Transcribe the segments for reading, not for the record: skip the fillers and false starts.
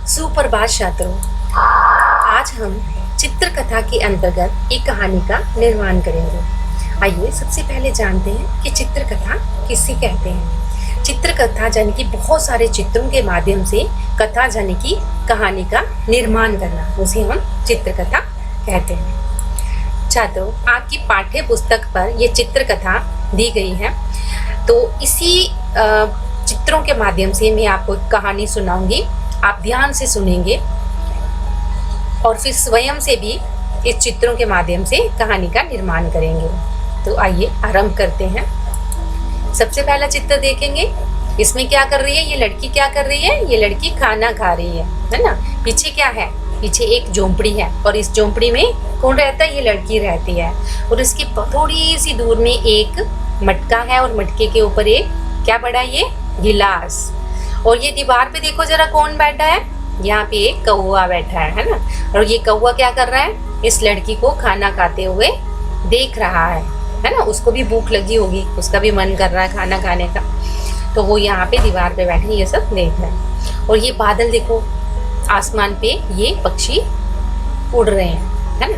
सुप्रभात छात्रों। आज हम चित्रकथा के अंतर्गत एक कहानी का निर्माण करेंगे। आइए सबसे पहले जानते हैं कि चित्रकथा किसे कहते हैं। चित्रकथा यानी कि बहुत सारे चित्रों के माध्यम से कथा यानी कि कहानी का निर्माण करना, उसे हम चित्रकथा कहते हैं। छात्रों, आपकी पाठ्य पुस्तक पर यह चित्रकथा दी गई है, तो इसी चित्रों के माध्यम से मैं आपको कहानी सुनाऊंगी। आप ध्यान से सुनेंगे और फिर स्वयं से भी इस चित्रों के माध्यम से कहानी का निर्माण करेंगे। तो आइए आरंभ करते हैं। सबसे पहला चित्र देखेंगे। इसमें क्या कर रही है ये लड़की? क्या कर रही है ये लड़की? खाना खा रही है ना। पीछे क्या है? पीछे एक झोंपड़ी है और इस झोंपड़ी में कौन रहता है? ये लड़की रहती है। और इसकी थोड़ी सी दूर में एक मटका है और मटके के ऊपर एक क्या पड़ा? ये गिलास। और ये दीवार पे देखो जरा, कौन बैठा है? यहाँ पे एक कौवा बैठा है ना। और ये कौवा क्या कर रहा है? इस लड़की को खाना खाते हुए देख रहा है ना। उसको भी भूख लगी होगी, उसका भी मन कर रहा है खाना खाने का, तो वो यहाँ पे दीवार पे बैठे ये सब देख रहे हैं। और ये बादल देखो, आसमान पे ये पक्षी उड़ रहे हैं, है ना।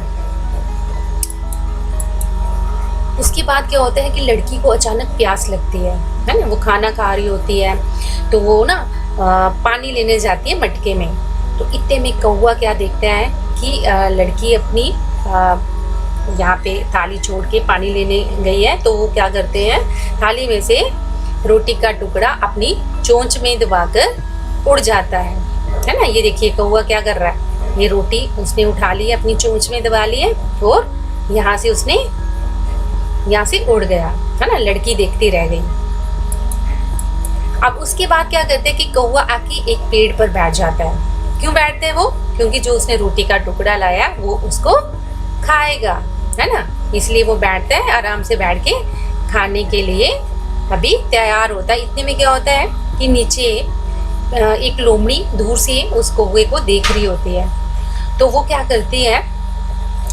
उसके बाद क्या होता है कि लड़की को अचानक प्यास लगती है ना। वो खाना खा रही होती है तो वो ना पानी लेने जाती है मटके में। तो इतने में कौवा क्या देखता है कि लड़की अपनी यहाँ पे थाली छोड़ के पानी लेने गई है। तो वो क्या करते हैं, थाली में से रोटी का टुकड़ा अपनी चोंच में दबाकर उड़ जाता है ना। ये देखिए कौवा क्या कर रहा है, ये रोटी उसने उठा ली है, अपनी चोंच में दबा ली है और यहाँ से उड़ गया, है ना। लड़की देखती रह गई। अब उसके बाद क्या करते हैं कि कौवा आके एक पेड़ पर बैठ जाता है। क्यों बैठते हैं वो? क्योंकि जो उसने रोटी का टुकड़ा लाया वो उसको खाएगा, है ना। इसलिए वो बैठता है, आराम से बैठ के खाने के लिए अभी तैयार होता है। इतने में क्या होता है कि नीचे एक लोमड़ी दूर से उस कौवे को देख रही होती है। तो वो क्या करती है,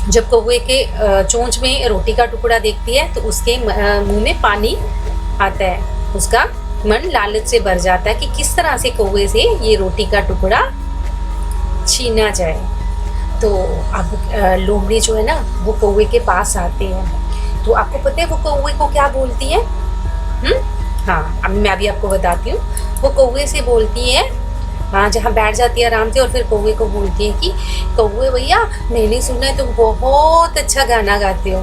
जब कौवे के चोंच में रोटी का टुकड़ा देखती है तो उसके मुंह में पानी आता है। उसका मन लालच से भर जाता है कि किस तरह से कौवे से ये रोटी का टुकड़ा छीना जाए। तो अब लोमड़ी जो है ना वो कौवे के पास आते हैं। तो आपको पता है वो कौवे को क्या बोलती है? हाँ, अब मैं अभी आपको बताती हूँ। वो कौवे से बोलती है, हाँ, जहाँ बैठ जाती है आराम से, और फिर कौवे को बोलती है कि कौवे भैया, मैंने सुना है तुम बहुत अच्छा गाना गाते हो।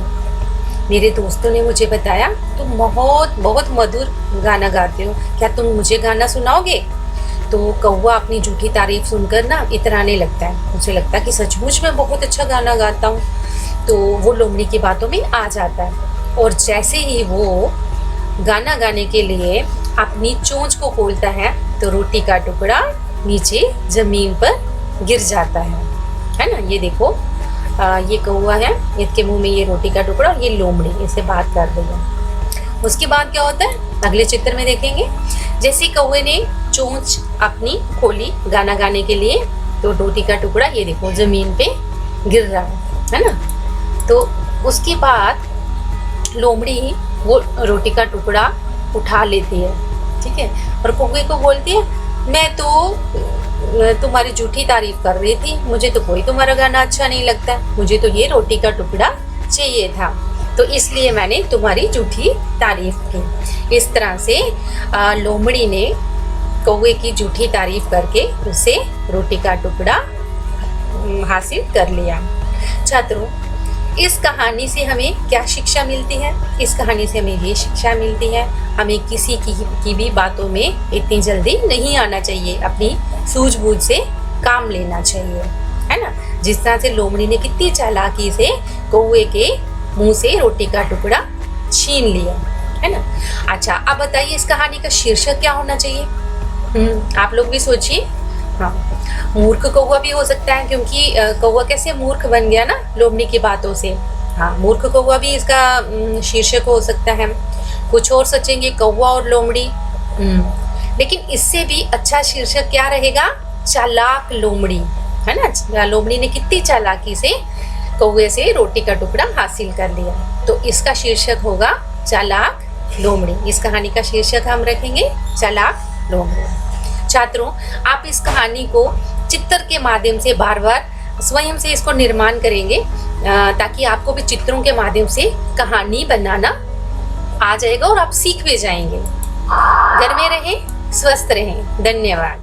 मेरे दोस्तों ने मुझे बताया तुम बहुत मधुर गाना गाते हो, क्या तुम मुझे गाना सुनाओगे? तो कौवा अपनी झूठी तारीफ सुनकर ना इतराने लगता है। उसे लगता है कि सचमुच में बहुत अच्छा गाना गाता हूँ। तो वो लोमड़ी की बातों में आ जाता है और जैसे ही वो गाना गाने के लिए अपनी चोंच को खोलता है तो रोटी का टुकड़ा नीचे जमीन पर गिर जाता है ना। ये देखो, ये कौवा है, इसके मुंह में ये रोटी का टुकड़ा, ये लोमड़ी इससे बात कर रही है। उसके बाद क्या होता है अगले चित्र में देखेंगे। जैसे कौवे ने चोंच अपनी खोली गाना गाने के लिए तो रोटी का टुकड़ा ये देखो जमीन पे गिर रहा है ना। तो उसके बाद लोमड़ी वो रोटी का टुकड़ा उठा लेती है, ठीक है, और कौवे को बोलती है, मैं तो तुम्हारी झूठी तारीफ कर रही थी, मुझे तो कोई तुम्हारा गाना अच्छा नहीं लगता, मुझे तो ये रोटी का टुकड़ा चाहिए था, तो इसलिए मैंने तुम्हारी झूठी तारीफ की। इस तरह से लोमड़ी ने कौवे की झूठी तारीफ करके उसे रोटी का टुकड़ा हासिल कर लिया। छात्रों, इस कहानी से हमें क्या शिक्षा मिलती है? इस कहानी से हमें ये शिक्षा मिलती है, हमें किसी की भी बातों में इतनी जल्दी नहीं आना चाहिए, अपनी सूझबूझ से काम लेना चाहिए, है ना। जिस तरह से लोमड़ी ने कितनी चालाकी से कौवे के मुंह से रोटी का टुकड़ा छीन लिया, है ना। अच्छा, अब बताइए इस कहानी का शीर्षक क्या होना चाहिए? आप लोग भी सोचिए। हाँ, मूर्ख कौवा भी हो सकता है, क्योंकि कौवा कैसे मूर्ख बन गया ना लोमड़ी की बातों से। हाँ, मूर्ख कौवा भी इसका शीर्षक हो सकता है। कुछ और सोचेंगे, कौवा और लोमड़ी। लेकिन इससे भी अच्छा शीर्षक क्या रहेगा? चालाक लोमड़ी, है ना। लोमड़ी ने कितनी चालाकी से कौवे से रोटी का टुकड़ा हासिल कर लिया, तो इसका शीर्षक होगा चालाक लोमड़ी। इस कहानी का शीर्षक हम रखेंगे चालाक लोमड़ी। छात्रों, आप इस कहानी को चित्र के माध्यम से बार बार स्वयं से इसको निर्माण करेंगे, ताकि आपको भी चित्रों के माध्यम से कहानी बनाना आ जाएगा और आप सीख भी जाएंगे। घर में रहें, स्वस्थ रहें। धन्यवाद।